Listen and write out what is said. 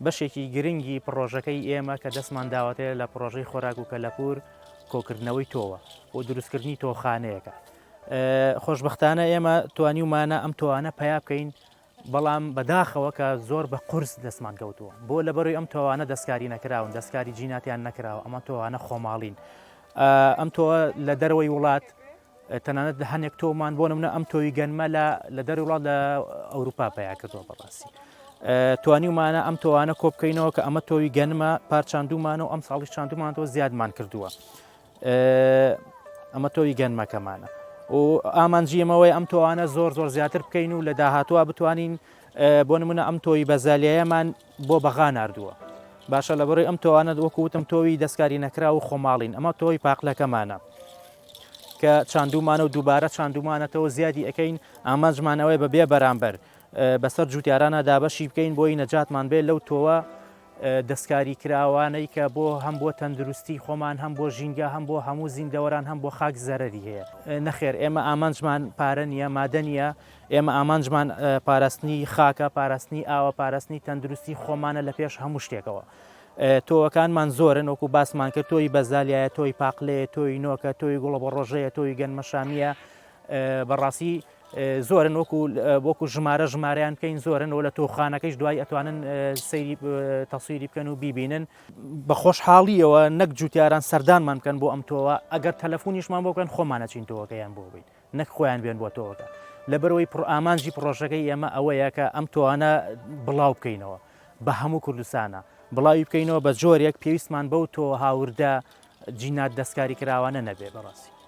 بەشێکی گرنگی پرۆژەکەی ئێمە کە دەستمان داوەتەیە لە پرۆژەی خۆراک و کەلەپور کۆکردنەوەی تۆوە بۆ دروستکردنی تۆخانەیەەکە. خۆشببختانە ئێمە توانیمانە ئەم تۆوانە پیا بکەین، بەڵام بەداخەوە کە زۆر بە قورس دەستمان کەوتووە بۆ لەبەروی ئەم تۆوانە دەستکاری نەکراون، دەستکاری جیناتیان نەکراوە، ئەمە تۆوانە خۆماڵین. ئەم تۆوە لە دەرەوەی وڵات تەنانەت هەنێک تۆمان بۆ نمونە ئەم تۆی گەنمە لە دەروی وڵات لە ئەوروپا پیا کردەوە بەڕاستی. توانیمانە ئەم تۆوانە کۆ بکەینەوە کە ئەمە تۆی گەنمە پارچاندومانە و ئەم ساڵی چاندومانەوە زیادمان کردووە. ئەمە تۆی گەنمەکەمانە و ئامانجیەمەوەی ئەم تۆوانە زۆر زیاتر بکەین و لە داهاتوە بتوانین بۆ نمونە ئەم تۆی بەزالیەیەمان بۆ بەغا ناردووە. باشە لەبەڕی ئەم تۆوانە وەکوتم تۆوی دەستکاری نەکرا و خۆماڵین. ئەمە تۆی پاقلەکەمانە کە چاندومانە و دووبارە چاندومانەتەوە زیادی ئەەکەین. ئامانجمانەوەی بەبێ بەرامبەر بەسەر جوتیارانە دابەشی بکەین بۆی نەجاتمان بێت لەو تۆوە دەستکاری کراوانەی کە بۆ هەم بۆ تەندروستی خۆمان، هەم بۆ ژینگە، هەم بۆ هەموو زیندەوەران، هەم بۆ خاک زەرەری هەیە. نەخێر ئێمە ئامانجمان پارە نییە، مادە نییە، ئێمە ئامانجمان پاراستنی خاکە، پاراستنی ئاوە، پاراستنی تەندروستی خۆمانە لە پێش هەموو شتێکەوە. تۆوەکانمان زۆرن وەکو باسمان کرد، تۆی بەزالیایە، تۆی پاقلەیە، تۆی نۆکە، تۆی گوڵە بە ڕۆژەیە، تۆی گەنمەشامیە. بەڕاستی زۆرن وەکو ژمارەیان بکەین زۆرن و لە تۆخانەکەیش دوای ئەتوانن سەیری تەسویری بکەن و بیبینن بە خۆشحاڵیەوە، نەک جوتیاران سەردانمان بکەن بۆ ئەم تۆوە. ئەگەر تەلەفۆنیشمان بۆ بکەن خۆمانەچین تۆوەکەیان بۆ بین، نەک خۆیان بێن بۆ تۆوەکە. لەبەرەوەی ئامانجی پرۆژەکەی ئێمە ئەوەیە کە ئەم تۆوانە بڵاو بکەینەوە بە هەموو کوردستانە، بڵاوی بکەینەوە بە جۆرێک پێویستمان بەو تۆ هاوردە جینات دەستکاری کراوانە نەبێ بەڕاستی.